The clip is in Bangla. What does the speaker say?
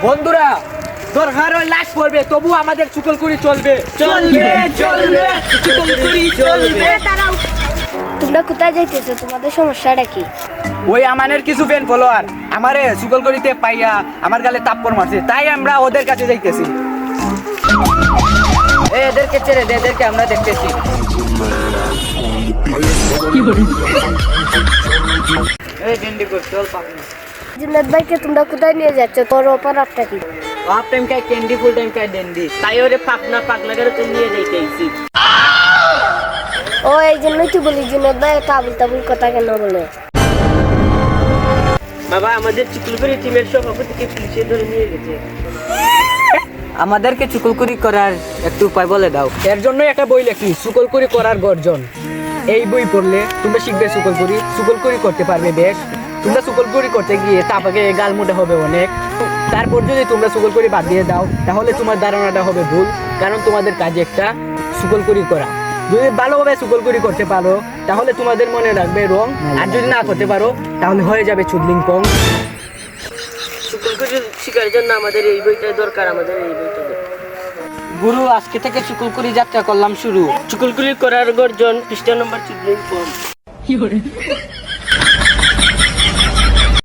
বন্ধুরা দরকার হয় লাশ পড়বে তবু আমাদের চুকলকুড়ি চলবে চুকলকুড়ি চলবে। তোমরা কোথায় যাইতেছো? তোমাদের সমস্যাটা কি? ওই আমাদের কিছু ফ্যান ফলোয়ার আমারে চুকলকুড়িতে পাইয়া আমার গালে তাপ্পর মারছে, তাই আমরা ওদের কাছে যাইতেছি। এদেরকে ছেড়ে দে, এদেরকে আমরা দেখতেছি। জিন্নাত ভাইকে তোমরা কোথায় নিয়ে যাচ্ছ? তোর অপরাধটা কি? হাফ টাইম খাই ক্যান্ডি, ফুল টাইম খাই ডেন্ডি, তাই ওরে পাকনা পাগলাগারে তো নিয়ে যাইতেছি। ও এই জন্যই তুই বলি জিন্নাত ভাই এত আবুল তাবুল কথা কেন বলে? বাবা আমাদের চুকলকুড়ি টিমের সভাপতিকে পুলিশে ধরে নিয়ে গেছে। আমাদেরকে চুকলকুড়ি করার একটু উপায় বলে দাও। এর জন্য একটা বই লেখি, চুকলকুড়ি করার গর্জন। এই বই পড়লে তোমরা শিখবে চুকলকুড়ি করতে পারবে বেশ। তোমরা চুকলকুড়ি করতে গিয়ে তাপাকে গাল মোটা হবে অনেক। তারপর যদি তোমরা চুকলকুড়ি বাদ দিয়ে দাও তাহলে তোমার ধারণাটা হবে ভুল, কারণ তোমাদের কাজে একটা চুকলকুড়ি করা। যদি ভালোভাবে চুকলকুড়ি করতে পারো তাহলে তোমাদের মনে রাখবে রং, আর যদি না করতে পারো তাহলে হয়ে যাবে চুদলিং পং। চুকলকুড়ি শিকার জন্য আমাদের এই বইটা দরকার, আমাদের এই বইটা দরকার। গুরু আজকে থেকে চুকলকুড়ি যাত্রা করলাম শুরু। চুকলকুড়ি করার গর্জন, পৃষ্ঠা নম্বর 14।